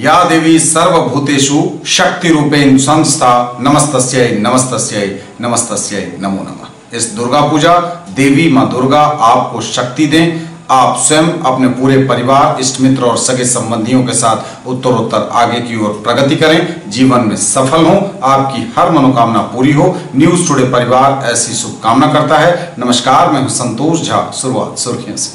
या देवी सर्वभूतेषु शक्तिरूपेण संस्था नमस्तस्यै नमस्तस्यै नमस्तस्यै नमो नमः। इस दुर्गा पूजा देवी मां दुर्गा आपको शक्ति दें, आप स्वयं अपने पूरे परिवार, इष्ट मित्र और सगे संबंधियों के साथ उत्तरोत्तर आगे की ओर प्रगति करें, जीवन में सफल हों, आपकी हर मनोकामना पूरी हो। न्यूज टुडे परिवार ऐसी शुभकामना करता है। नमस्कार, मैं हूं संतोष झा। शुरुआत सुर्खियों से।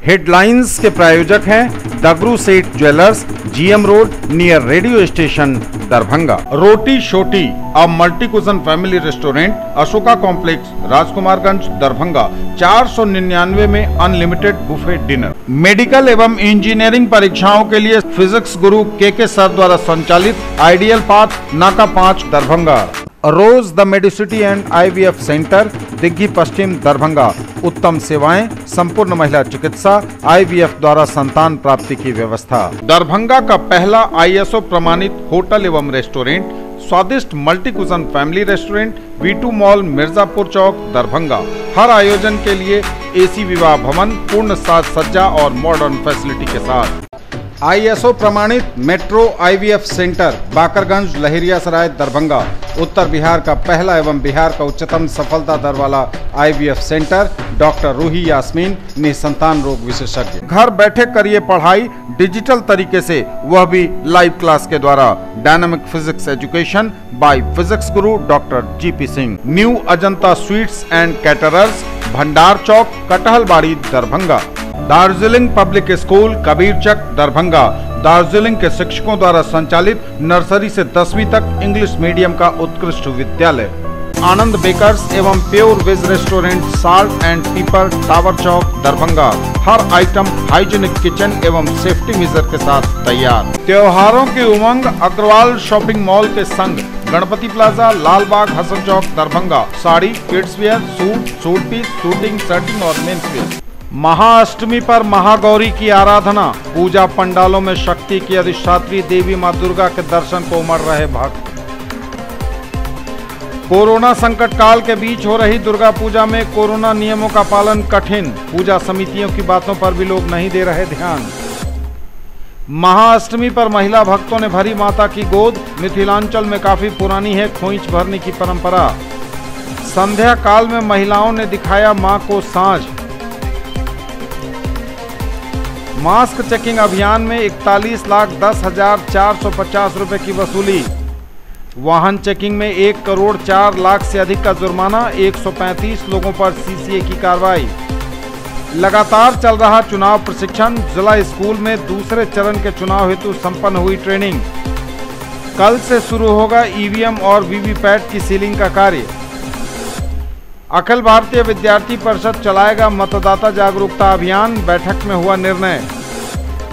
हेडलाइंस के प्रायोजक हैं Dagru Seth jewellers, GM road near radio station Darbhanga. Roti Shoti a multi cuisine family restaurant, Ashoka complex, Rajkumarganj, Darbhanga. 499 में अनलिमिटेड बुफे डिनर। मेडिकल एवं इंजीनियरिंग परीक्षाओं के लिए फिजिक्स गुरु के सर द्वारा संचालित आइडियल पाथ, नाका 5, Darbhanga. Rose the medicity and IVF centre, Digghi Paschim, Darbhanga. उत्तम सेवाएं, संपूर्ण महिला चिकित्सा, IVF द्वारा संतान प्राप्ति की व्यवस्था। दरभंगा का पहला ISO प्रमाणित होटल एवं रेस्टोरेंट, स्वादिष्ट multi cuisine family restaurant, V2 mall, Mirzapur Chowk, Darbhanga. हर आयोजन के लिए AC विवाह भवन, पूर्ण साज सज्जा और मॉडर्न फैसिलिटी के साथ। ISO प्रमाणित metro IVF centre, Bakarganj, Laheriasarai, Darbhanga. उत्तर बिहार का पहला एवं बिहार का उच्चतम सफलता दर वाला IVF centre, doctor Roohi Yasmin, निसंतान रोग विशेषज्ञ। घर बैठे करिए पढ़ाई डिजिटल तरीके से, वह भी लाइव क्लास के द्वारा। Dynamic physics education by physics guru doctor GP Singh. New Ajanta sweets and caterers, Bhandar Chowk, Kathalbari, Darbhanga. Darjeeling public school, Kabirchak, Darbhanga. Darjeeling के शिक्षकों द्वारा संचालित नर्सरी से 10वीं तक इंग्लिश मीडियम का उत्कृष्ट विद्यालय। आनंद बेकर्स एवं pure veg restaurant, salt and pepper, tower Chowk, Darbhanga. हर आइटम हाइजीनिक किचन एवं सेफ्टी मेजर के साथ तैयार। त्योहारों की उमंग अग्रवाल शॉपिंग मॉल के संग, Ganpati plaza, Lal Bagh, Hasan Chowk, Darbhanga. Sari, kids wear, suit piece, suiting, shirting और मेंस वेयर। महाअष्टमी पर महागौरी की आराधना, पूजा पंडालों में शक्ति की अधिष्ठात्री देवी मां दुर्गा के दर्शन को उमड़ रहे भक्त। कोरोना संकट काल के बीच हो रही दुर्गा पूजा में कोरोना नियमों का पालन कठिन, पूजा समितियों की बातों पर भी लोग नहीं दे रहे ध्यान। महाअष्टमी पर महिला भक्तों ने भरी माता की गोद, मिथिलांचल में काफी पुरानी है खोइंच भरने की परंपरा। संध्या काल में महिलाओं ने दिखाया मां को साँझ। मास्क चेकिंग अभियान में 41,10,450 रुपए की वसूली। वाहन चेकिंग में 1,04,00,000 से अधिक का जुर्माना, 135 लोगों पर CCA की कार्रवाई। लगातार चल रहा चुनाव प्रशिक्षण, जिला स्कूल में दूसरे चरण के चुनाव हेतु संपन्न हुई ट्रेनिंग। कल से शुरू होगा EVM और VVPAT की सीलिंग का कार्य। अखिल भारतीय विद्यार्थी परिषद चलाएगा मतदाता जागरूकता अभियान, बैठक में हुआ निर्णय।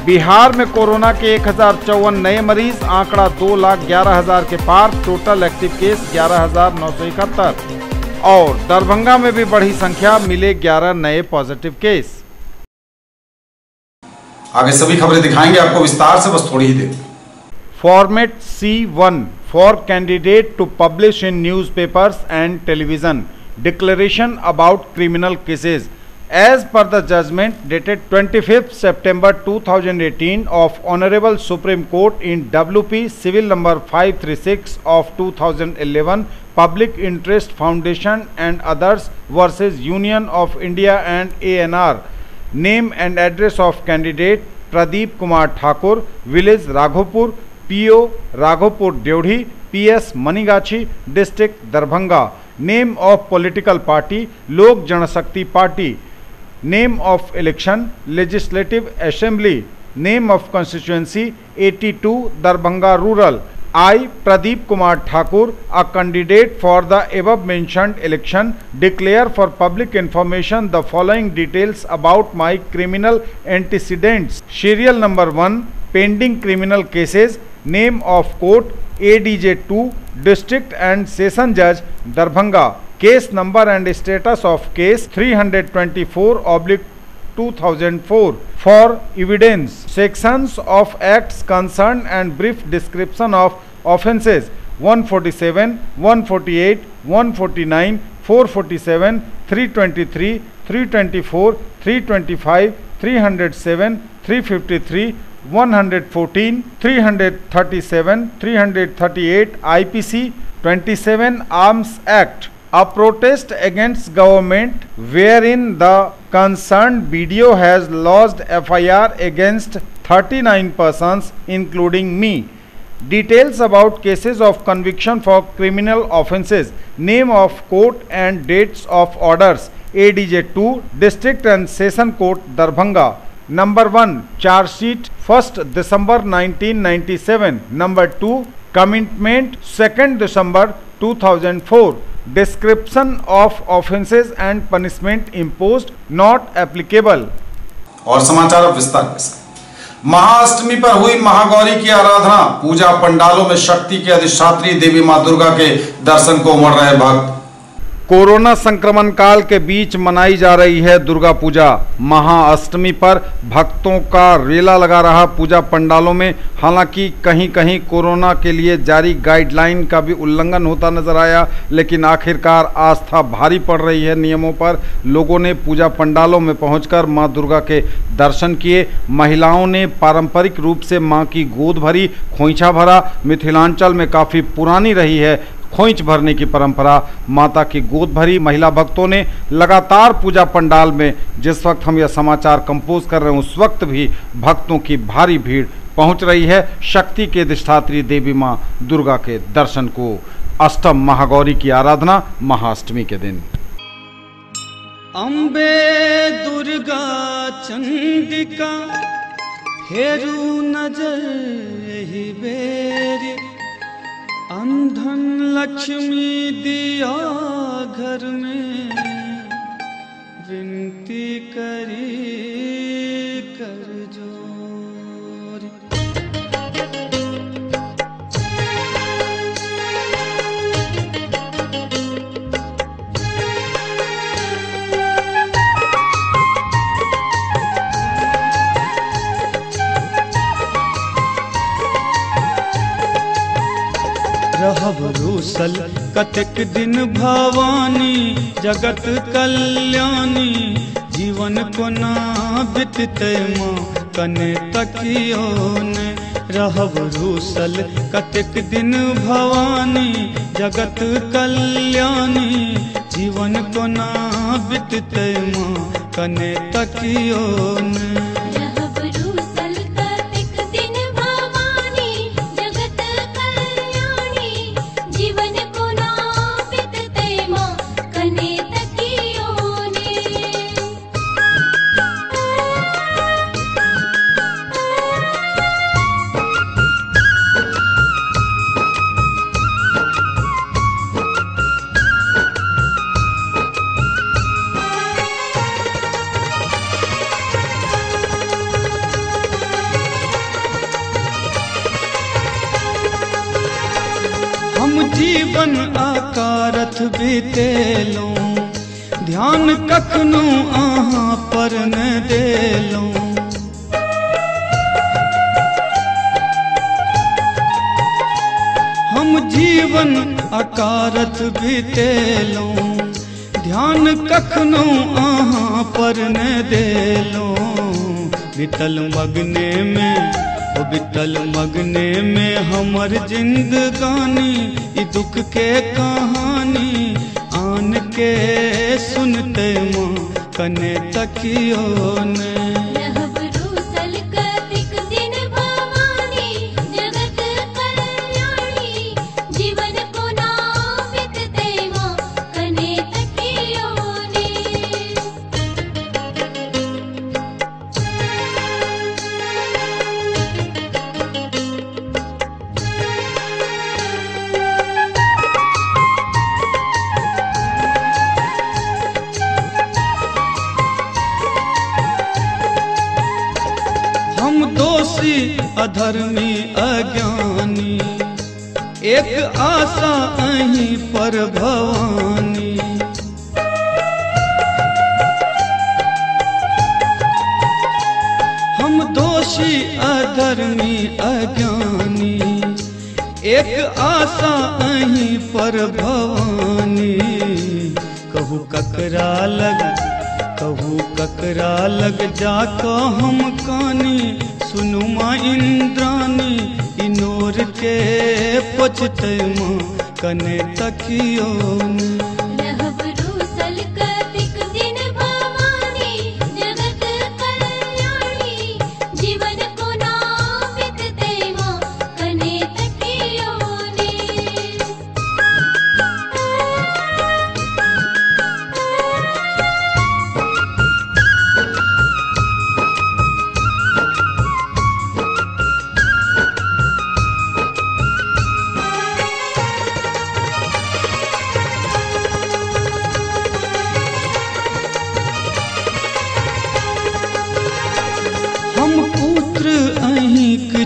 बिहार में कोरोना के 1054 नए मरीज, आंकड़ा 2,11,000 के पार। टोटल एक्टिव केस 11,971 और दरभंगा में भी बढ़ी संख्या, मिले 11 नए पॉजिटिव केस। आगे सभी खबरें दिखाएंगे आपको विस्तार से, बस थोड़ी ही देर। Format C1 for candidate to publish in newspapers and television declaration about criminal cases as per the judgment dated 25th September 2018 of Honorable Supreme Court in WP Civil number 536 of 2011, Public Interest Foundation and others versus Union of India and ANR. Name and address of candidate Pradeep Kumar Thakur, village Raghopur, PO Raghopur Deodhi, PS Manigachi, district Darbhanga. Name of political party, Lok Janashakti Party. Name of election, Legislative Assembly. Name of constituency, 82 Darbhanga Rural. I, Pradeep Kumar Thakur, a candidate for the above mentioned election, declare for public information the following details about my criminal antecedents. Serial number 1, pending criminal cases. Name of court, ADJ 2, District and Session Judge, Darbhanga. Case number and status of case 324/2004. For evidence, sections of acts concerned and brief description of offences 147, 148, 149, 447, 323, 324, 325, 307, 353, 114, 337, 338 IPC 27 Arms Act, a protest against government wherein the concerned BDO has lodged FIR against 39 persons including me. Details about cases of conviction for criminal offences, name of court and dates of orders. ADJ 2, District and Session Court, Darbhanga. Number 1, charge sheet 1st December 1997. Number 2, commitment 2nd December 2004. Description of offences and punishment imposed not applicable. और समाचार अब विस्तार के साथ। महाअष्टमी पर हुई महागौरी की आराधना, पूजा पंडालों में शक्ति के अधिष्ठात्री देवी मां दुर्गा के दर्शन को उमड़ रहे भक्त। कोरोना संक्रमण काल के बीच मनाई जा रही है दुर्गा पूजा। महाअष्टमी पर भक्तों का रेला लगा रहा पूजा पंडालों में। हालांकि कहीं कहीं कोरोना के लिए जारी गाइडलाइन का भी उल्लंघन होता नजर आया, लेकिन आखिरकार आस्था भारी पड़ रही है नियमों पर। लोगों ने पूजा पंडालों में पहुंचकर मां दुर्गा के दर्शन किए। महिलाओं ने पारंपरिक रूप से मां की गोद भरी, खोइछा भरा। मिथिलांचल में काफ़ी पुरानी रही है खोइच भरने की परंपरा। माता की गोद भरी महिला भक्तों ने लगातार पूजा पंडाल में, जिस वक्त हम यह समाचार कंपोज कर रहे हैं उस वक्त भी भक्तों की भारी भीड़ पहुंच रही है शक्ति के अधिष्ठात्री देवी मां दुर्गा के दर्शन को। अष्टम महागौरी की आराधना महाअष्टमी के दिन। अम्बे दुर्गा चंडिका फेरू नजर ही बेरी, अंधन लक्ष्मी दिया घर में, विनती करी कर जोर। रहब रूसल कतेक दिन भवानी, जगत कल्याणी, जीवन कोना बितते माँ कने तकियो ने। रहब रूसल कतेक दिन भवानी, जगत कल्याणी, जीवन कोना बितते माँ कने तकियो ने। जीवन आकारथ बीतेलो, ध्यान कखनो आहाँ पर न देलो। हम जीवन आकारथ बीतेलो, ध्यान कखनो आहाँ पर न देलो। बितल मगने में बितल मगने में हमर जिंदगानी, ई दुख के कहानी आन के सुनते माँ कने तकियो ने। दोषी अधर्मी अज्ञानी, एक आशा अहीं पर भवानी। हम दोषी अधर्मी अज्ञानी, एक आशा अहीं पर भवानी। कहू ककरा लग, कहू ककरा लग जाको हम कानी, सुनु माँ इंद्रानी इनोर के पचते माँ कने तकियो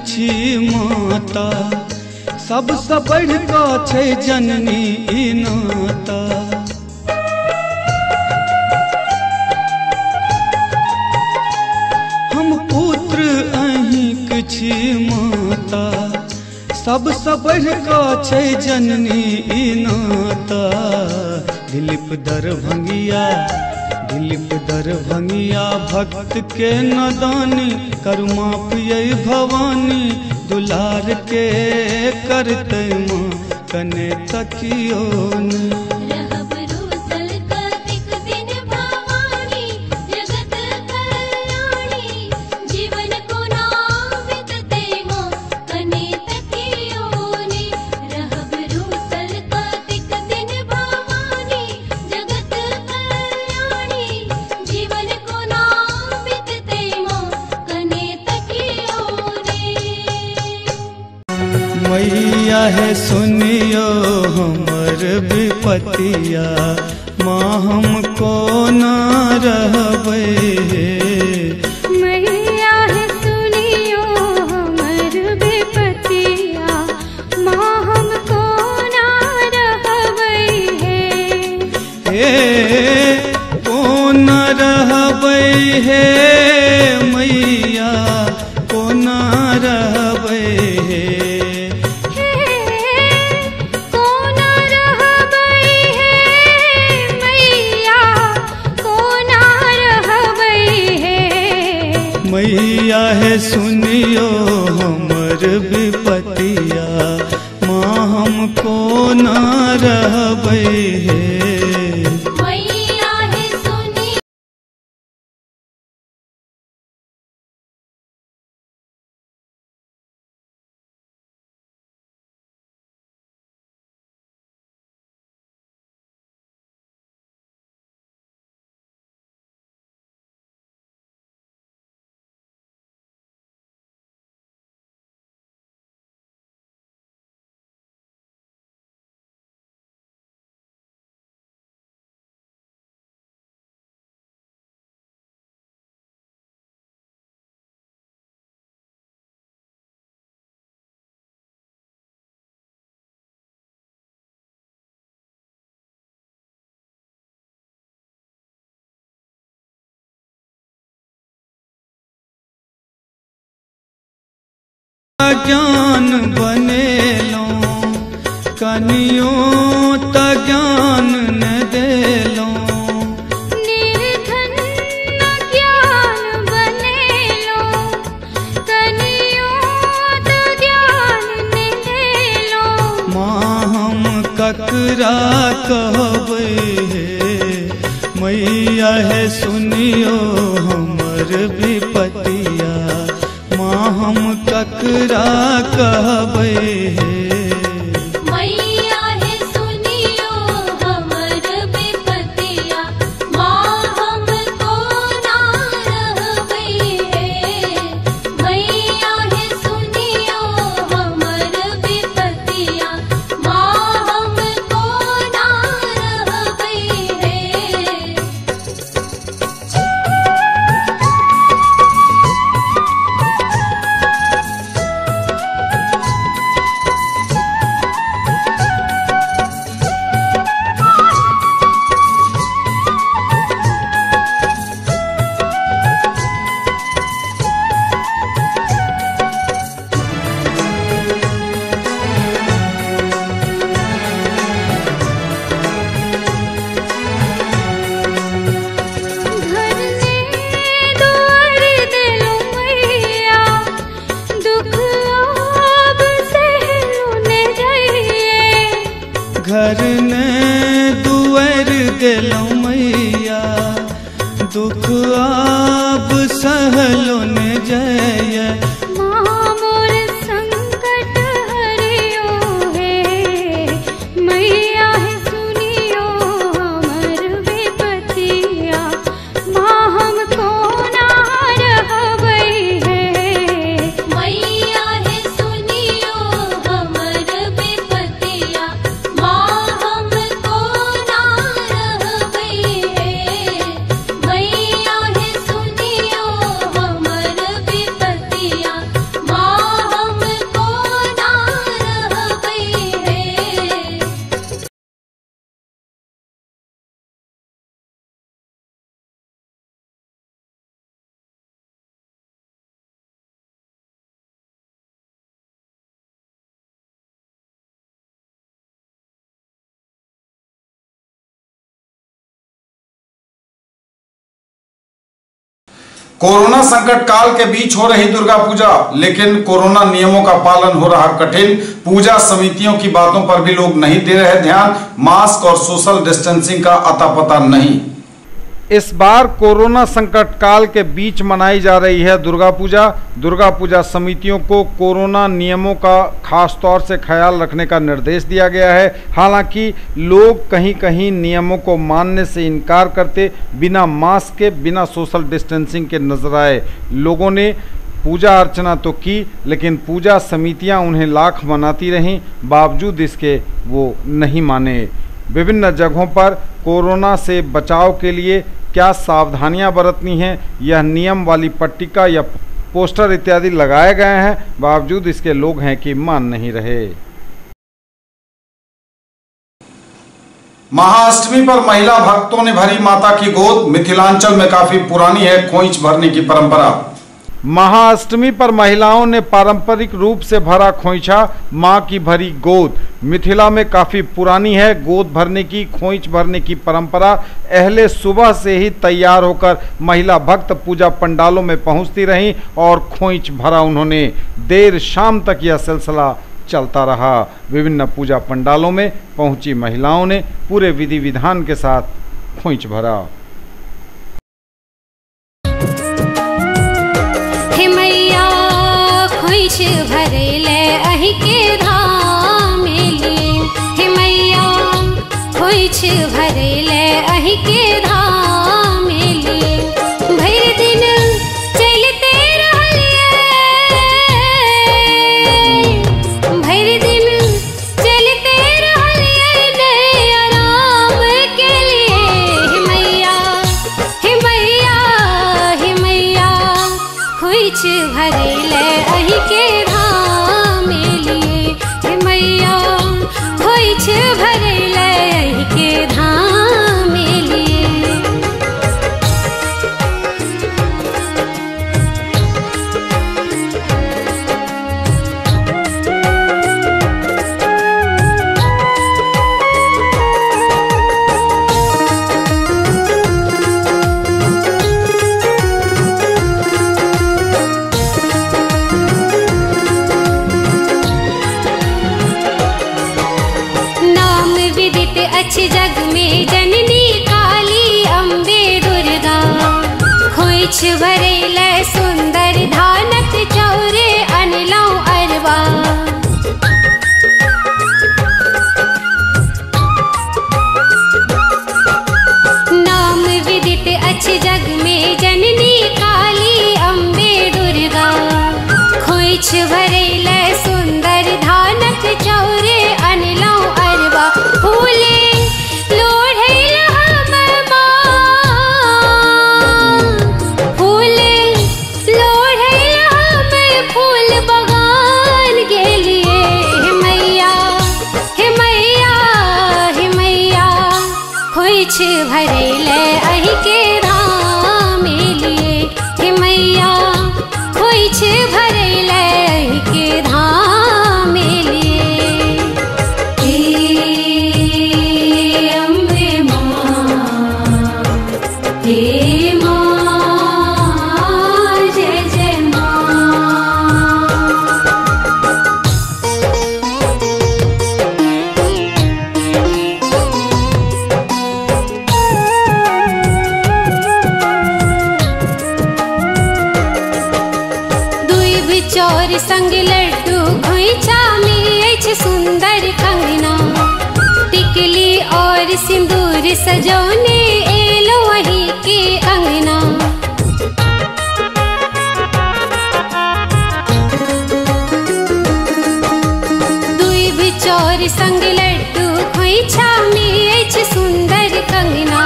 छी माता सबसे बढ़ का छै जननी ई नाता। हम पुत्र अहिंक छी माता सबसे बढ़ का छै जननी ई नाता। दिलीप दरभंगिया भक्त के नदानी करुमा पिय भवानी दुलार के करते माँ कने तकियो मैया है सुनियो हमर विपतिया माँ हमको न रहबै। मैया है सुनियो हमर विपतिया माँ हमको न रहबै हे कौन रहबै हे मैया कौन रहबै मैया है सुनियो हमर विपतिया माँ हमको न रहबै हे। ज्ञान बनेलो कनियो त ज्ञान न देलो निर्धन ज्ञान बनेलो कनियो त ज्ञान न देलो। माँ हम ककरा कहबै हे मैया है सुनियो हमर विपतिया माँ हम ककरा कहबै हे। चरने दुआर गेलौं मैया, दुख आप सहलो ने जय। माँ मोर संकट हरियो है, मैया है सुनियो हमर विपतिया। माँ हमको ना रहबै है, मैया है सुनियो हमर विपतिया। माँ हमको ना रहबै है, मैया है सुनियो हमर विपतिया। माँ हमको ना रहबै है। कोरोना संकट काल के बीच हो रही दुर्गा पूजा, लेकिन कोरोना नियमों का पालन हो रहा कठिन। पूजा समितियों की बातों पर भी लोग नहीं दे रहे ध्यान। मास्क और सोशल डिस्टेंसिंग का अता पता नहीं। इस बार कोरोना संकट काल के बीच मनाई जा रही है दुर्गा पूजा। दुर्गा पूजा समितियों को कोरोना नियमों का खास तौर से ख्याल रखने का निर्देश दिया गया है। हालांकि लोग कहीं कहीं नियमों को मानने से इनकार करते बिना मास्क के, बिना सोशल डिस्टेंसिंग के नजर आए। लोगों ने पूजा अर्चना तो की, लेकिन पूजा समितियां उन्हें लाख मनाती रहीं, बावजूद इसके वो नहीं माने। विभिन्न जगहों पर कोरोना से बचाव के लिए क्या सावधानियां बरतनी हैं, यह नियम वाली पट्टिका या पोस्टर इत्यादि लगाए गए हैं, बावजूद इसके लोग हैं कि मान नहीं रहे। महाअष्टमी पर महिला भक्तों ने भरी माता की गोद। मिथिलांचल में काफी पुरानी है खोइच भरने की परंपरा। महाअष्टमी पर महिलाओं ने पारंपरिक रूप से भरा खोइछा, मां की भरी गोद। मिथिला में काफ़ी पुरानी है गोद भरने की, खोइच भरने की परंपरा। अहले सुबह से ही तैयार होकर महिला भक्त पूजा पंडालों में पहुंचती रहीं और खोइच भरा उन्होंने। देर शाम तक यह सिलसिला चलता रहा। विभिन्न पूजा पंडालों में पहुंची महिलाओं ने पूरे विधि विधान के साथ खोइच भरा। खोइच भरेले अहि के धाम लिए, हे मैया खोइच भरेले अहि के धाम लिए। भर दिन चलते रहलिए, भर दिन चलते रहलिए ने आराम के लिए। हे मैया हे मैया हे मैया खोइच भरेले अहि के धाम लिए, हे मैया खोइच भरेले अहि के धाम लिए। अच्छे जग में जननी काली अम्बे दुर्गा, खोइच भरेले सुंदर धानक चौरे अनलौ अरबा। नाम विदित अच्छे जग में जननी काली अम्बे दुर्गा, खोइच भरेले सुंदर धानक चौरे अनलौ अरबा। फूले खोइच भरेले अहि के धाम लिए, हे मैया खोइच भरेले अहि के धाम लिए। हे अम्बे माँ, हे माँ जय जय माँ। चोर संग लड्डू खोइछा में छ सुंदर कंगना, टिकली और सिंदूर सजोने एलो वही के अंगना। दुई भी चोर संग लड्डू खोइछा में छ सुंदर कंगना,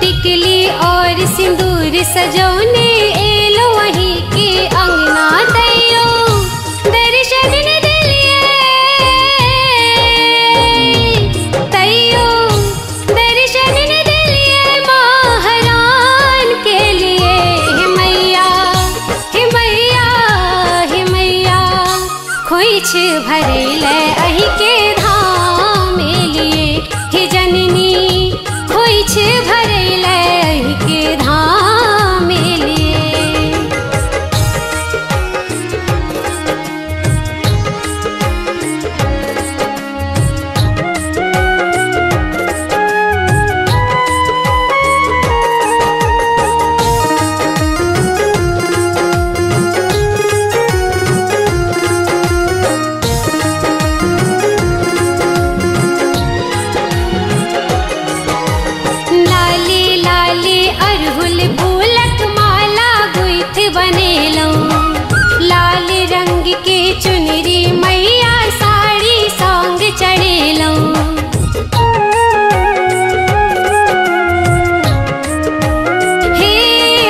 टिकली और सिंदूर सजोने एलो वही के अंगना। तैयो दर्शन ने दिलिए, तैयो दर्शन ने दिलिए महारान के लिए। हे मैया, हे मैया, हे मैया, खोइछ भरेले अहि के धाम लिए। हे जननी खोइछ भरेले अहि के धाम लिए। लाली लाली अरहुल फूलक माला गुइथ बनेलो, लाल रंग के चुनरी मैया साड़ी सांग चढ़ेलो। हे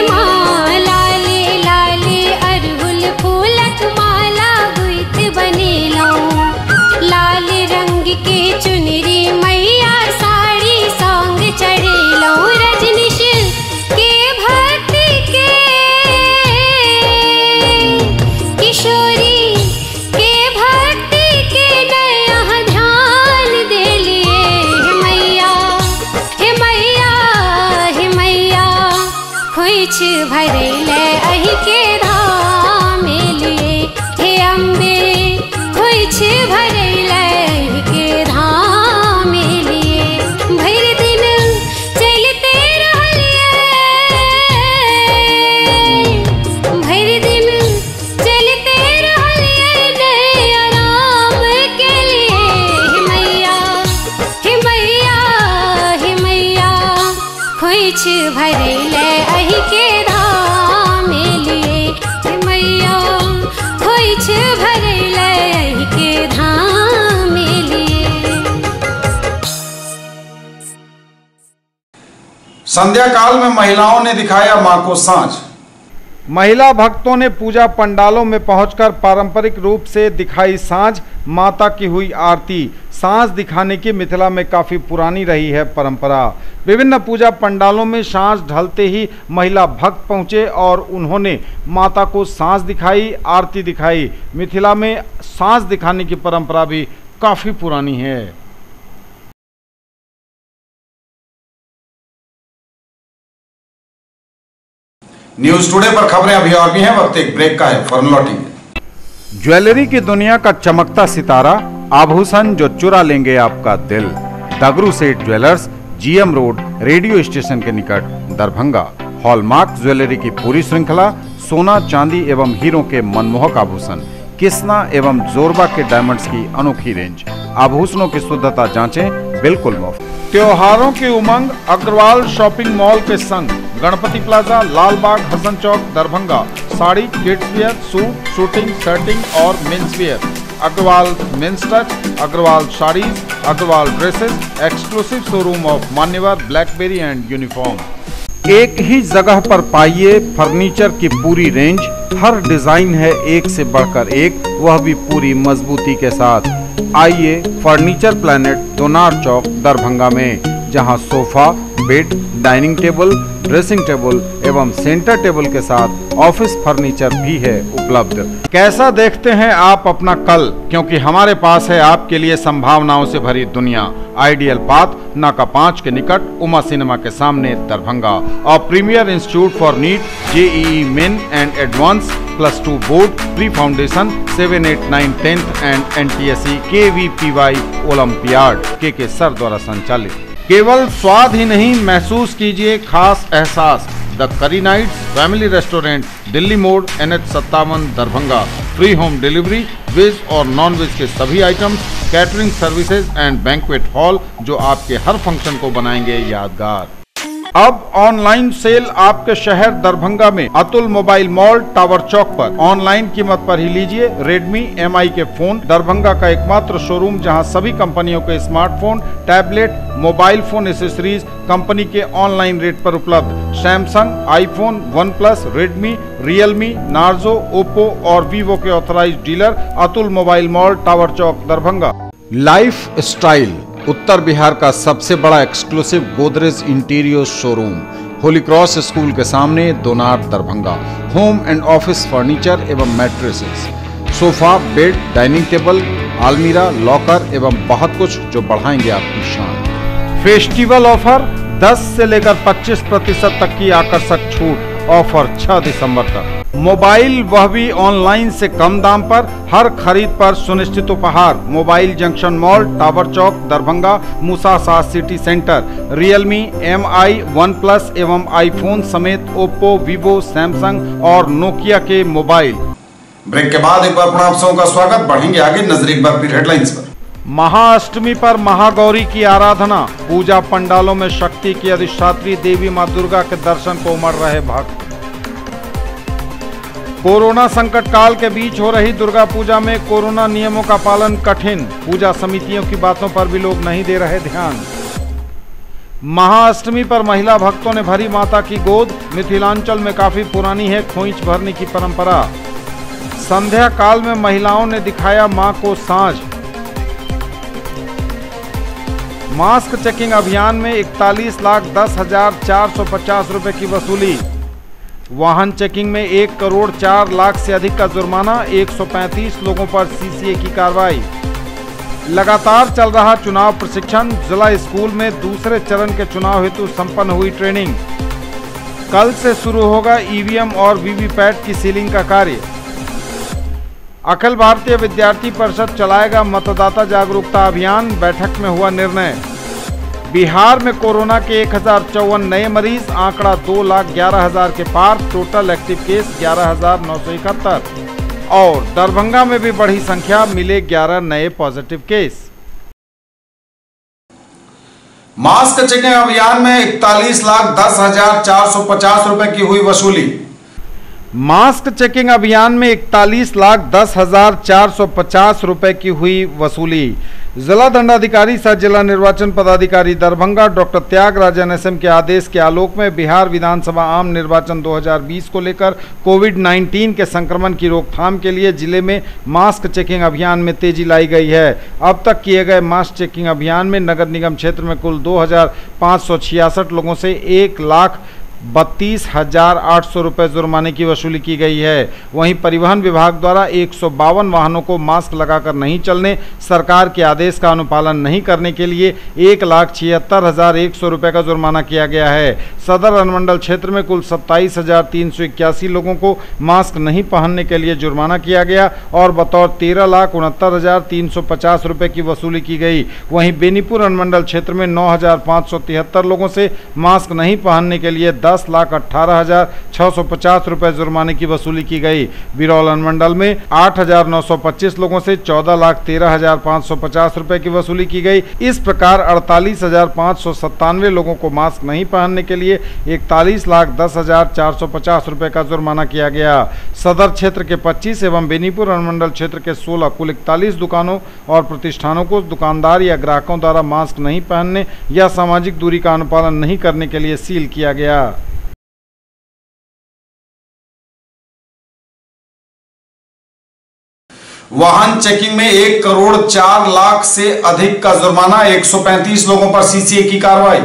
माँ लाली लाली अरहुल फूलक माला गुइथ बनेलो, लाल रंग के चुनरी मैया साड़ी सांग चढ़ेलो। रजनीश के भक्ति के, किशोरी के भक्ति के नया ध्यान दे लिए। हे मैया, हे मैया, हे मैया, खोइछ भरेले अहि के धाम लिए। हे अम्बे खोइछ भरेले अहि के धाम लिए। भर दिन चलते रहलिए, भर दिन चलते रहलिए नए आराम के लिए। हे मैया, हे मैया, हे मैया, खोइछ भरेले अहि के धाम लिए। हे मैया खोइछ भरेले अहि के धाम लिए। संध्या काल में महिलाओं ने दिखाया मां को साँझ। महिला भक्तों ने पूजा पंडालों में पहुंचकर पारंपरिक रूप से दिखाई साँझ, माता की हुई आरती। साँझ दिखाने की मिथिला में काफ़ी पुरानी रही है परंपरा। विभिन्न पूजा पंडालों में साँझ ढलते ही महिला भक्त पहुंचे और उन्होंने माता को साँझ दिखाई, आरती दिखाई। मिथिला में साँझ दिखाने की परंपरा भी काफ़ी पुरानी है। न्यूज टुडे पर खबरें अभी और भी हैं, वक्त एक ब्रेक का है, फौरन लौटेंगे। ज्वेलरी की दुनिया का चमकता सितारा, आभूषण जो चुरा लेंगे आपका दिल। दगरू Seth jewellers, GM road, radio station के निकट, दरभंगा। हॉलमार्क ज्वेलरी की पूरी श्रृंखला, सोना चांदी एवं हीरों के मनमोहक आभूषण, किस्ना एवं जोरबा के डायमंड्स की अनोखी रेंज। आभूषणों की शुद्धता जांचें, बिल्कुल मुफ्त। त्योहारों की उमंग अग्रवाल शॉपिंग मॉल के संग, Ganpati plaza, Lal Bagh, Hasan Chowk, Darbhanga. Sari, kids wear, suit, suiting, shirting और men's wear. Agarwal men's touch, Agarwal saris, Agarwal dresses, exclusive showroom of Manyavar Blackberry and uniform. एक ही जगह पर पाइए फर्नीचर की पूरी रेंज। हर डिजाइन है एक से बढ़कर एक, वह भी पूरी मजबूती के साथ। आइए फर्नीचर प्लैनेट, दोनार चौक, दरभंगा में, जहां sofa, bed, dining table, dressing table एवं सेंटर टेबल के साथ ऑफिस फर्नीचर भी है उपलब्ध। कैसा देखते हैं आप अपना कल, क्योंकि हमारे पास है आपके लिए संभावनाओं से भरी दुनिया। आइडियल पाथ, नाका 5 के निकट, उमा सिनेमा के सामने, दरभंगा। और premier institute for NEET, JEE Main and Advance, +2 board, pre foundation, 7, 8, 9, 10th and NTSE KVPY Olympiad के सर द्वारा संचालित। केवल स्वाद ही नहीं, महसूस कीजिए खास एहसास। द करी नाइट्स फैमिली रेस्टोरेंट, दिल्ली मोड़, NH 57, Darbhanga. Free home delivery, veg और नॉन वेज के सभी items, catering services and banquet hall जो आपके हर फंक्शन को बनाएंगे यादगार। अब ऑनलाइन सेल आपके शहर दरभंगा में Atul mobile mall tower Chowk पर। ऑनलाइन कीमत पर ही लीजिए Redmi MI के फोन। दरभंगा का एकमात्र शोरूम जहां सभी कंपनियों के smartphone, tablet, mobile phone accessories company के ऑनलाइन रेट पर उपलब्ध। Samsung, iPhone, OnePlus, Redmi, Realme, Narzo, Oppo और Vivo के authorised dealer Atul mobile mall tower Chowk Darbhanga. Lifestyle उत्तर बिहार का सबसे बड़ा exclusive Godrej interior showroom, holy cross school के सामने, Donar, Darbhanga. Home and office furniture एवं mattresses, sofa, bed, dining table, अलमीरा, लॉकर एवं बहुत कुछ जो बढ़ाएंगे आपकी शान। फेस्टिवल ऑफर 10 से लेकर 25% तक की आकर्षक छूट। ऑफर 6 दिसंबर तक। मोबाइल वह भी ऑनलाइन से कम दाम पर, हर खरीद पर सुनिश्चित उपहार। Mobile junction mall tower Chowk Darbhanga, मूसा सास city centre. Realme, MI, OnePlus एवं आईफोन समेत ओप्पो, वीवो, सैमसंग और नोकिया के मोबाइल। ब्रेक के बाद एक बार पुनः आप सबका स्वागत। बढ़ेंगे आगे, नजर एक बार फिर हेडलाइंस पर। महाअष्टमी पर महागौरी की आराधना, पूजा पंडालों में शक्ति की अधिष्ठात्री देवी मां दुर्गा के दर्शन को उमड़ रहे भक्त। कोरोना संकट काल के बीच हो रही दुर्गा पूजा में कोरोना नियमों का पालन कठिन, पूजा समितियों की बातों पर भी लोग नहीं दे रहे ध्यान। महाअष्टमी पर महिला भक्तों ने भरी माता की गोद, मिथिलांचल में काफी पुरानी है खोइंच भरने की परंपरा। संध्या काल में महिलाओं ने दिखाया मां को साँझ। मास्क चेकिंग अभियान में 41,10,450 रुपए की वसूली। वाहन चेकिंग में 1 करोड़ 4 लाख से अधिक का जुर्माना, 135 लोगों पर CCA की कार्रवाई। लगातार चल रहा चुनाव प्रशिक्षण, जिला स्कूल में दूसरे चरण के चुनाव हेतु संपन्न हुई ट्रेनिंग। कल से शुरू होगा EVM और VVPAT की सीलिंग का कार्य। अखिल भारतीय विद्यार्थी परिषद चलाएगा मतदाता जागरूकता अभियान, बैठक में हुआ निर्णय। बिहार में कोरोना के 1054 नए मरीज, आंकड़ा 2,11,000 के पार, टोटल एक्टिव केस 11,971। और दरभंगा में भी बढ़ी संख्या, मिले 11 नए पॉजिटिव केस। मास्क चेकिंग अभियान में 41,10,450 रुपए की हुई वसूली। मास्क चेकिंग अभियान में 41,10,450 रुपए की हुई वसूली। जिला दंडाधिकारी सह जिला निर्वाचन पदाधिकारी दरभंगा डॉक्टर त्यागराजन SM के आदेश के आलोक में बिहार विधानसभा आम निर्वाचन 2020 को लेकर कोविड-19 के संक्रमण की रोकथाम के लिए जिले में मास्क चेकिंग अभियान में तेजी लाई गई है। अब तक किए गए मास्क चेकिंग अभियान में नगर निगम क्षेत्र में कुल 2,566 लोगों से 1,32,800 रुपये जुर्माने की वसूली की गई है। वहीं परिवहन विभाग द्वारा 152 वाहनों को मास्क लगाकर नहीं चलने, सरकार के आदेश का अनुपालन नहीं करने के लिए 1,76,100 रुपये का जुर्माना किया गया है। सदर अनुमंडल क्षेत्र में कुल 27,381 लोगों को मास्क नहीं पहनने के लिए जुर्माना किया गया और बतौर 13,69,350 रुपये की वसूली की गई। वहीं बेनीपुर अनुमंडल क्षेत्र में 9,573 लोगों से मास्क नहीं पहनने के लिए 10,18,650 रुपए जुर्माने की वसूली की गई। बिरौल अनुमंडल में 8,925 लोगों से 14,13,550 रुपए की वसूली की गई। इस प्रकार 48,597 लोगों को मास्क नहीं पहनने के लिए 41,10,450 रुपए का जुर्माना किया गया। सदर क्षेत्र के 25 एवं बेनीपुर अनुमंडल क्षेत्र के 16 कुल 41 दुकानों और प्रतिष्ठानों को दुकानदार या ग्राहकों द्वारा मास्क नहीं पहनने या सामाजिक दूरी का अनुपालन नहीं करने के लिए सील किया गया। वाहन चेकिंग में 1 करोड़ 4 लाख से अधिक का जुर्माना, 135 लोगों पर CCA की कार्रवाई।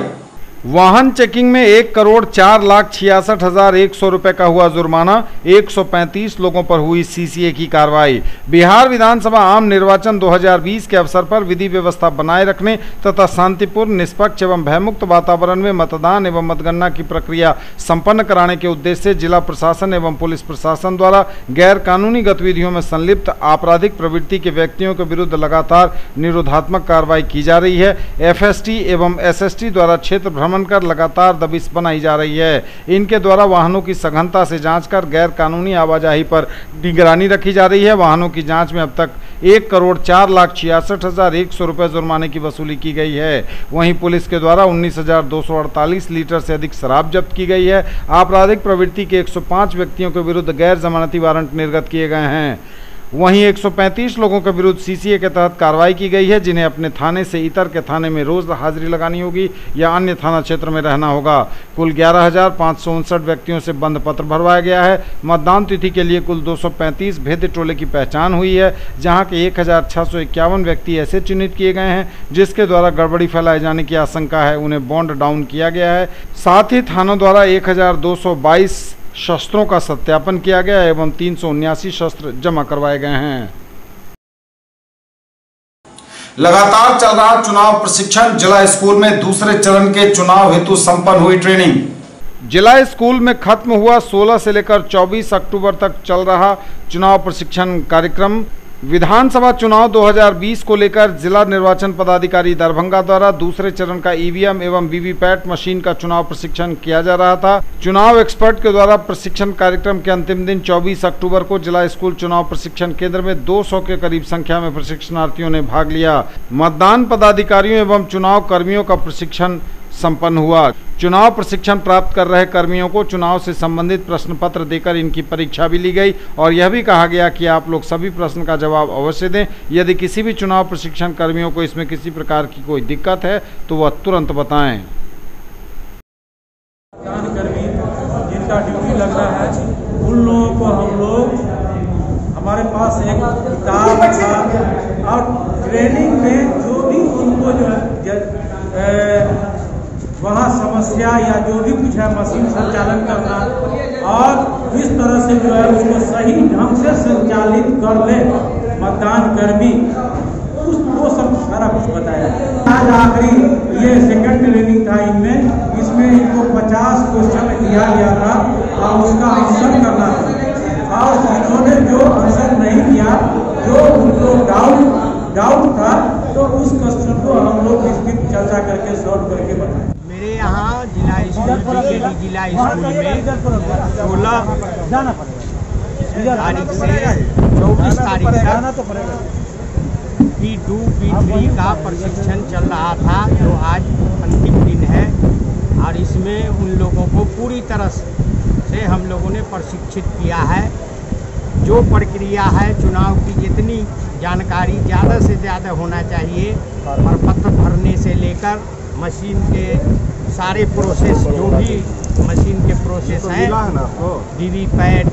वाहन चेकिंग में 1,66,100 रुपए का हुआ जुर्माना, 135 लोगों पर हुई CCA की कार्रवाई। बिहार विधानसभा आम निर्वाचन 2020 के अवसर पर विधि व्यवस्था बनाए रखने तथा शांतिपूर्ण, निष्पक्ष एवं भयमुक्त वातावरण में मतदान एवं मतगणना की प्रक्रिया संपन्न कराने के उद्देश्य से जिला प्रशासन एवं पुलिस प्रशासन द्वारा गैर कानूनी गतिविधियों में संलिप्त आपराधिक प्रवृत्ति के व्यक्तियों के विरुद्ध लगातार निरोधात्मक कार्रवाई की जा रही है। FST एवं SST द्वारा क्षेत्र भ्रमण भ्रमण कर लगातार दबिश बनाई जा रही है। इनके द्वारा वाहनों की सघनता से जांच कर गैर कानूनी आवाजाही पर निगरानी रखी जा रही है। वाहनों की जांच में अब तक 1,04,66,100 रुपये जुर्माने की वसूली की गई है। वहीं पुलिस के द्वारा 19,248 लीटर से अधिक शराब जब्त की गई है। आपराधिक प्रवृत्ति के 105 व्यक्तियों के विरुद्ध गैर जमानती वारंट निर्गत किए गए हैं। वहीं 135 लोगों के विरुद्ध सीसीए के तहत कार्रवाई की गई है, जिन्हें अपने थाने से इतर के थाने में रोज हाजिरी लगानी होगी या अन्य थाना क्षेत्र में रहना होगा। कुल 11,559 व्यक्तियों से बंद पत्र भरवाया गया है। मतदान तिथि के लिए कुल 235 भेद्य टोले की पहचान हुई है, जहां के 1,651 व्यक्ति ऐसे चिन्हित किए गए हैं जिसके द्वारा गड़बड़ी फैलाए जाने की आशंका है, उन्हें बॉन्ड डाउन किया गया है। साथ ही थानों द्वारा 1,222 शस्त्रों का सत्यापन किया गया एवं 379 शस्त्र जमा करवाए गए हैं। लगातार चल रहा चुनाव प्रशिक्षण। जिला स्कूल में दूसरे चरण के चुनाव हेतु संपन्न हुई ट्रेनिंग। जिला स्कूल में खत्म हुआ 16 से लेकर 24 अक्टूबर तक चल रहा चुनाव प्रशिक्षण कार्यक्रम। विधानसभा चुनाव 2020 को लेकर जिला निर्वाचन पदाधिकारी दरभंगा द्वारा दूसरे चरण का ईवीएम एवं वीवीपैट मशीन का चुनाव प्रशिक्षण किया जा रहा था। चुनाव एक्सपर्ट के द्वारा प्रशिक्षण कार्यक्रम के अंतिम दिन 24 अक्टूबर को जिला स्कूल चुनाव प्रशिक्षण केंद्र में 200 के करीब संख्या में प्रशिक्षणार्थियों ने भाग लिया। मतदान पदाधिकारियों एवं चुनाव कर्मियों का प्रशिक्षण संपन्न हुआ। चुनाव प्रशिक्षण प्राप्त कर रहे कर्मियों को चुनाव से संबंधित प्रश्न पत्र देकर इनकी परीक्षा भी ली गई और यह भी कहा गया कि आप लोग सभी प्रश्न का जवाब अवश्य दें। यदि किसी भी चुनाव प्रशिक्षण कर्मियों को इसमें किसी प्रकार की कोई दिक्कत है तो वह तुरंत बताएं। कर्मी जिनका ड्यूटी लग रहा है उन लोगों को हम लोग हमारे पास एक किताब था और ट्रेनिंग में जो भी उनको जो है वहाँ समस्या या जो भी कुछ है मशीन संचालन करना और किस तरह से जो है उसको सही ढंग से संचालित कर ले मतदान कर्मी, वो सब सारा कुछ बताया। आज आखिरी ये सेकंड ट्रेनिंग था इनमें, इसमें इनको 50 क्वेश्चन दिया गया था और उसका आंसर करना था और इन्होंने जो आंसर नहीं किया, जो उनको डाउट था, तो उस क्वेश्चन को हम लोग विस्तृत चर्चा करके सॉल्व करके बताए। मेरे यहाँ जिला स्कूल जिला स्कूल में 16 तारीख से 24 तारीख तक P2 P3 का प्रशिक्षण चल रहा था, जो आज अंतिम दिन है और इसमें उन लोगों को पूरी तरह से हम लोगों ने प्रशिक्षित किया है। जो प्रक्रिया है चुनाव की जितनी जानकारी ज़्यादा से ज़्यादा होना चाहिए, प्रपत्र भरने से लेकर मशीन के सारे प्रोसेस, जो भी मशीन के प्रोसेस हैं, VVPAT,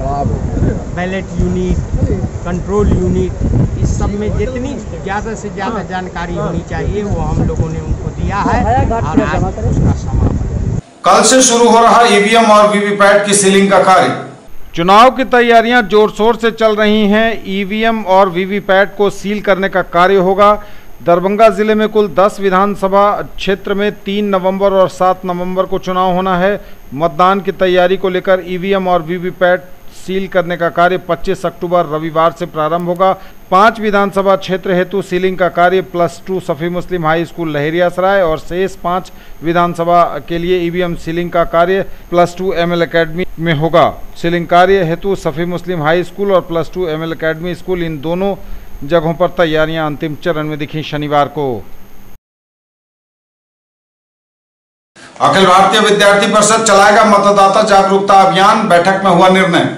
ballot unit, control unit, इस सब में जितनी ज़्यादा से ज़्यादा जानकारी होनी चाहिए वो हम लोगों ने उनको दिया है और आज उसका समापन। कल से शुरू हो रहा ईवीएम और वीवीपैट की सीलिंग का कार्य। चुनाव की तैयारियां जोर शोर से चल रही हैं। ईवीएम और वीवीपैट को सील करने का कार्य होगा। दरभंगा जिले में कुल 10 विधानसभा क्षेत्र में 3 नवंबर और 7 नवंबर को चुनाव होना है। मतदान की तैयारी को लेकर ईवीएम और वीवीपैट सील करने का कार्य 25 अक्टूबर रविवार से प्रारंभ होगा। 5 विधानसभा क्षेत्र हेतु सीलिंग का कार्य +2 सफी मुस्लिम हाई स्कूल लहेरियासराय और शेष 5 विधानसभा के लिए ईवीएम सीलिंग का कार्य +2 ML अकेडमी में होगा। सीलिंग कार्य हेतु सफी मुस्लिम हाई स्कूल और +2 ML अकेडमी स्कूल, इन दोनों जगहों पर तैयारियां अंतिम चरण में दिखी शनिवार को। अखिल भारतीय विद्यार्थी परिषद चलाएगा मतदाता जागरूकता अभियान, बैठक में हुआ निर्णय।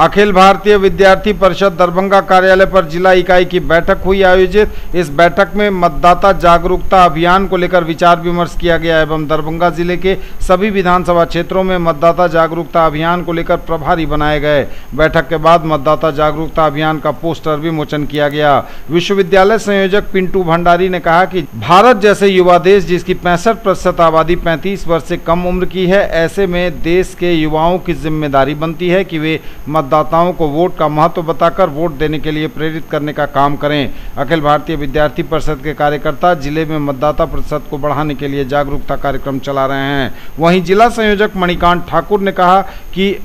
अखिल भारतीय विद्यार्थी परिषद दरभंगा कार्यालय पर जिला इकाई की बैठक हुई आयोजित। इस बैठक में मतदाता जागरूकता अभियान को लेकर विचार विमर्श किया गया एवं दरभंगा जिले के सभी विधानसभा क्षेत्रों में मतदाता जागरूकता अभियान को लेकर प्रभारी बनाए गए। बैठक के बाद मतदाता जागरूकता अभियान का पोस्टर विमोचन किया गया। विश्वविद्यालय संयोजक पिंटू भंडारी ने कहा कि भारत जैसे युवा देश जिसकी 65% आबादी 35 वर्ष से कम उम्र की है, ऐसे में देश के युवाओं की जिम्मेदारी बनती है कि वे मतदाताओं को वोट का महत्व बताकर वोट देने के लिए प्रेरित करने का काम करें। अखिल भारतीय विद्यार्थी परिषद के कार्यकर्ता जिले में मतदाता प्रतिशत को बढ़ाने के लिए जागरूकता कार्यक्रम चला रहे हैं। वहीं जिला संयोजक मणिकांत ठाकुर ने कहा कि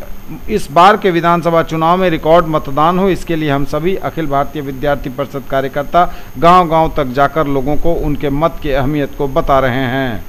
इस बार के विधानसभा चुनाव में रिकॉर्ड मतदान हो, इसके लिए हम सभी अखिल भारतीय विद्यार्थी परिषद कार्यकर्ता गांव-गांव तक जाकर लोगों को उनके मत की अहमियत को बता रहे हैं।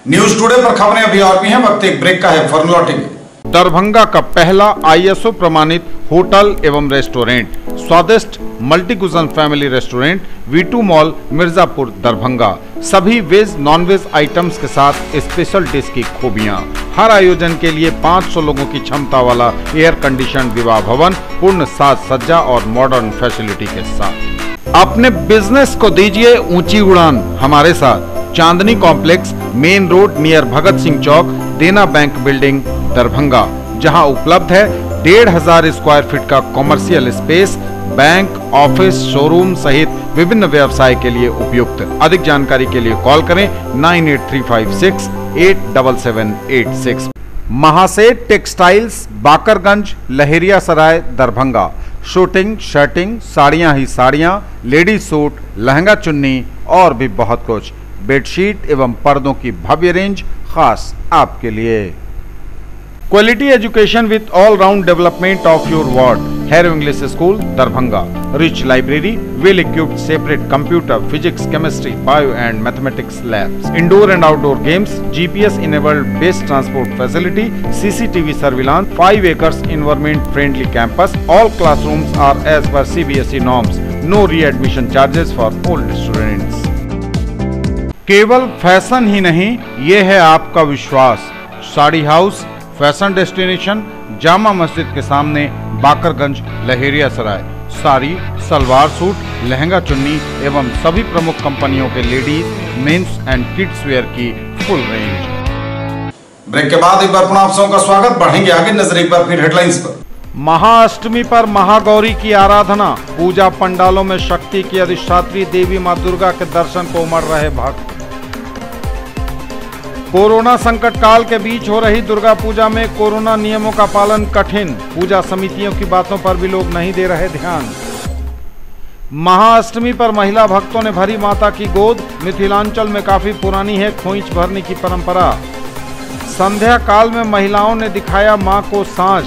न्यूज टुडे पर खबरें अभी और भी हैं, वक्त एक ब्रेक का है, फॉर्मूला टीवी। दरभंगा का पहला ISO प्रमाणित होटल एवं रेस्टोरेंट स्वादिष्ट multi cuisine family restaurant V2 mall Mirzapur Darbhanga. सभी वेज नॉन वेज आइटम्स के साथ स्पेशल डिश की खूबियां। हर आयोजन के लिए 500 लोगों की क्षमता वाला एयर कंडीशन विवाह भवन पूर्ण साज सज्जा और मॉडर्न फैसिलिटी के साथ। अपने बिजनेस को दीजिए ऊंची उड़ान हमारे साथ। चांदनी complex, main road near Bhagat Singh चौक, देना बैंक बिल्डिंग दरभंगा, जहां उपलब्ध है 1500 स्क्वायर फीट का commercial space, bank, office, showroom सहित विभिन्न व्यवसाय के लिए उपयुक्त। अधिक जानकारी के लिए कॉल करें 9835687786। महासेठ टेक्सटाइल्स, बाकरगंज, लहेरिया सराय दरभंगा। शूटिंग, शर्टिंग, साड़ियां ही साड़ियां, लेडीज सूट, लहंगा चुन्नी और भी बहुत कुछ। बेडशीट एवं पर्दों की भव्य रेंज खास आपके लिए। Quality education with all round development of your ward. Harrow English school Darbhanga. Rich library, well equipped separate computer, physics, chemistry, bio and mathematics labs, indoor and outdoor games, GPS enabled best transport facility, CCTV surveillance, 5 acres environment friendly campus. All classrooms are as per CBSE norms. No re-admission charges for old students. केवल fashion ही नहीं, ये है आपका विश्वास। Sari house, fashion destination, Jama Masjid के सामने, Bakarganj, Laheria Sarai. Sari, salwar suit, lehenga chunni एवं सभी प्रमुख कंपनियों के ladies, men's and kids wear की फुल रेंज। ब्रेक के बाद एक बार पुनः आप सबका स्वागत। बढ़ेंगे आगे, नजर एक बार फिर हेडलाइंस पर। महाअष्टमी पर महागौरी की आराधना, पूजा पंडालों में शक्ति की अधिष्ठात्री देवी मां दुर्गा के दर्शन को उमड़ रहे भक्त। कोरोना संकट काल के बीच हो रही दुर्गा पूजा में कोरोना नियमों का पालन कठिन, पूजा समितियों की बातों पर भी लोग नहीं दे रहे ध्यान। महाअष्टमी पर महिला भक्तों ने भरी माता की गोद, मिथिलांचल में काफी पुरानी है खोइंच भरने की परंपरा। संध्या काल में महिलाओं ने दिखाया मां को साँझ।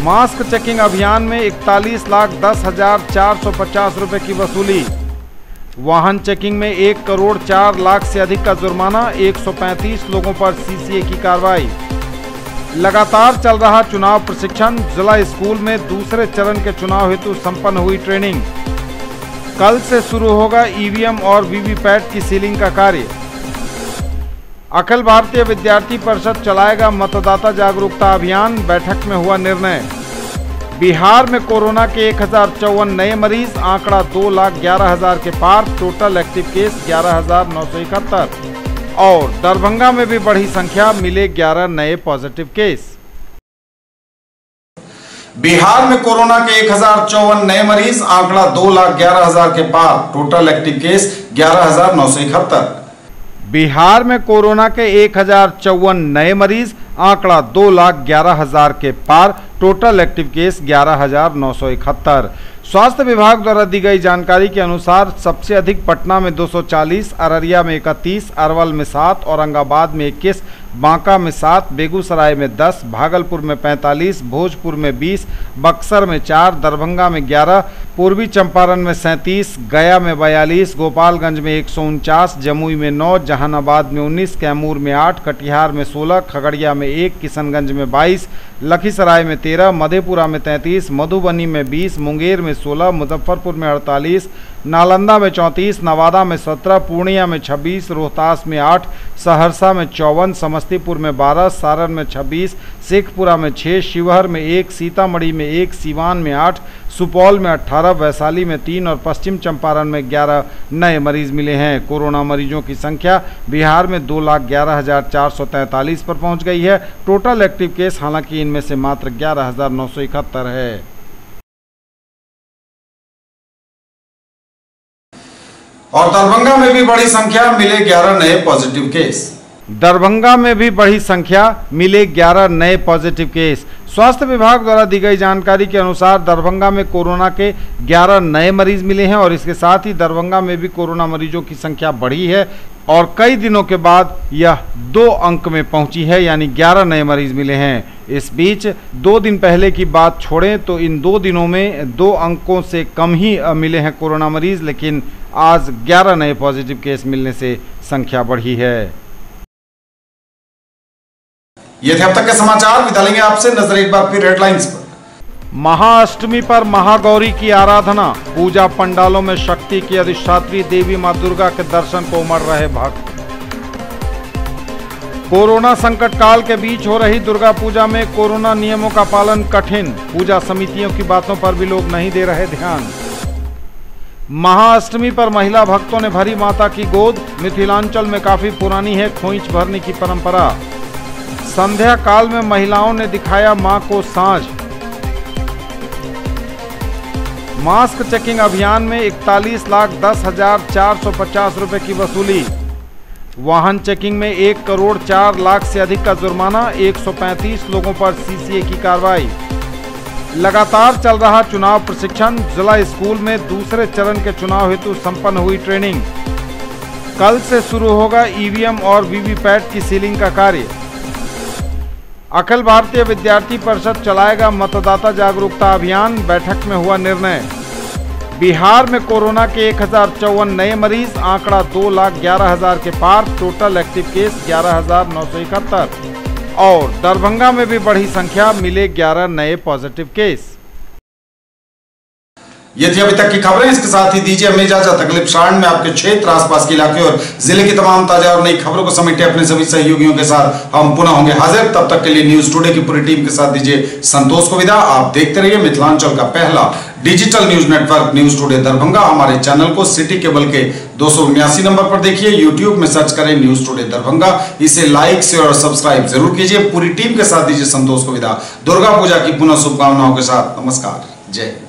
मास्क चेकिंग अभियान में 41,10,450 रुपए की वसूली। वाहन चेकिंग में 1,04 करोड़ से अधिक का जुर्माना, 135 लोगों पर CCA की कार्रवाई। लगातार चल रहा चुनाव प्रशिक्षण, जिला स्कूल में दूसरे चरण के चुनाव हेतु संपन्न हुई ट्रेनिंग। कल से शुरू होगा EVM और VVPAT की सीलिंग का कार्य। अखिल भारतीय विद्यार्थी परिषद चलाएगा मतदाता जागरूकता अभियान, बैठक में हुआ निर्णय। बिहार में कोरोना के 1054 नए मरीज, आंकड़ा 2,11,000 के पार, टोटल एक्टिव केस 11,971। और दरभंगा में भी बढ़ी संख्या, मिले 11 नए पॉजिटिव केस। बिहार में कोरोना के 1054 नए मरीज, आंकड़ा 2,11,000 के पार, टोटल एक्टिव केस 11,971। बिहार में कोरोना के 1054 नए मरीज, आंकड़ा 2,11,000 के पार, टोटल एक्टिव केस 11,971। स्वास्थ्य विभाग द्वारा दी गई जानकारी के अनुसार सबसे अधिक पटना में 240, अररिया में 31, अरवल में 7, औरंगाबाद में 21, बांका में 7, बेगूसराय में 10, भागलपुर में 45, भोजपुर में 20, बक्सर में 4, दरभंगा में 11, पूर्वी चंपारण में 37, गया में 42, गोपालगंज में 149, जमुई में 9, जहानाबाद में 19, कैमूर में 8, कटिहार में 16, खगड़िया में 1, किशनगंज में 22, लखीसराय में 13, मधेपुरा में 33, मधुबनी में 20, मुंगेर में 16, मुजफ्फरपुर में 48, नालंदा में 34, नवादा में 17, पूर्णिया में 26, रोहतास में 8, सहरसा में 54, समस्तीपुर में 12, सारण में 26, शेखपुरा में 6, शिवहर में 1, सीतामढ़ी में 1, सीवान में 8, सुपौल में 18, वैशाली में 3 और पश्चिम चंपारण में 11 नए मरीज मिले हैं। कोरोना मरीजों की संख्या बिहार में 2,11,443 पर पहुंच गई है। टोटल एक्टिव केस हालांकि इनमें से मात्र 11,971 है। और दरभंगा में भी बड़ी संख्या, मिले 11 नए पॉजिटिव केस। दरभंगा में भी बढ़ी संख्या, मिले 11 नए पॉजिटिव केस। स्वास्थ्य विभाग द्वारा दी गई जानकारी के अनुसार दरभंगा में कोरोना के 11 नए मरीज मिले हैं और इसके साथ ही दरभंगा में भी कोरोना मरीजों की संख्या बढ़ी है और कई दिनों के बाद यह 2 अंक में पहुंची है, यानी 11 नए मरीज मिले हैं। इस बीच 2 दिन पहले की बात छोड़ें तो इन 2 दिनों में 2 अंकों से कम ही मिले हैं कोरोना मरीज, लेकिन आज 11 नए पॉजिटिव केस मिलने से संख्या बढ़ी है। ये थे अब तक के समाचार। विदा लेंगे आपसे, नजर एक बार फिर हेडलाइंस पर। महाअष्टमी पर महागौरी की आराधना, पूजा पंडालों में शक्ति की अधिष्ठात्री देवी मां दुर्गा के दर्शन को उमड़ रहे भक्त। कोरोना संकट काल के बीच हो रही दुर्गा पूजा में कोरोना नियमों का पालन कठिन, पूजा समितियों की बातों पर भी लोग नहीं दे रहे ध्यान। महाअष्टमी पर महिला भक्तों ने भरी माता की गोद, मिथिलांचल में काफी पुरानी है खोइंच भरने की परंपरा। संध्या काल में महिलाओं ने दिखाया मां को साँझ। मास्क चेकिंग अभियान में 41,10,450 रुपए की वसूली। वाहन चेकिंग में 1,04,00,000 से अधिक का जुर्माना, 135 लोगों पर सीसीए की कार्रवाई। लगातार चल रहा चुनाव प्रशिक्षण, जिला स्कूल में दूसरे चरण के चुनाव हेतु संपन्न हुई ट्रेनिंग। कल से शुरू होगा ईवीएम और वीवीपैट की सीलिंग का कार्य। अखिल भारतीय विद्यार्थी परिषद चलाएगा मतदाता जागरूकता अभियान, बैठक में हुआ निर्णय। बिहार में कोरोना के 1054 नए मरीज, आंकड़ा 2,11,000 के पार, टोटल एक्टिव केस 11,971 और दरभंगा में भी बढ़ी संख्या, मिले 11 नए पॉजिटिव केस। ये थी अभी तक की खबरें। इसके साथ ही दीजिए हमें इजाजत। अगले प्रसारण में आपके क्षेत्र, आसपास के इलाके और जिले की तमाम ताजा और नई खबरों को समेटे अपने सभी सहयोगियों के साथ हम पुनः होंगे हाजिर। तब तक के लिए न्यूज टुडे की पूरी टीम के साथ दीजिए संतोष को विदा। आप देखते रहिए मिथिलांचल का पहला digital news network news today Darbhanga. हमारे चैनल को सिटी केबल के 279 नंबर पर देखिए, यूट्यूब में सर्च करें न्यूज टुडे दरभंगा। इसे लाइक, शेयर और सब्सक्राइब जरूर कीजिए। पूरी टीम के साथ दीजिए संतोष को विदा। दुर्गा पूजा की पुनः शुभकामनाओं के साथ नमस्कार, जय।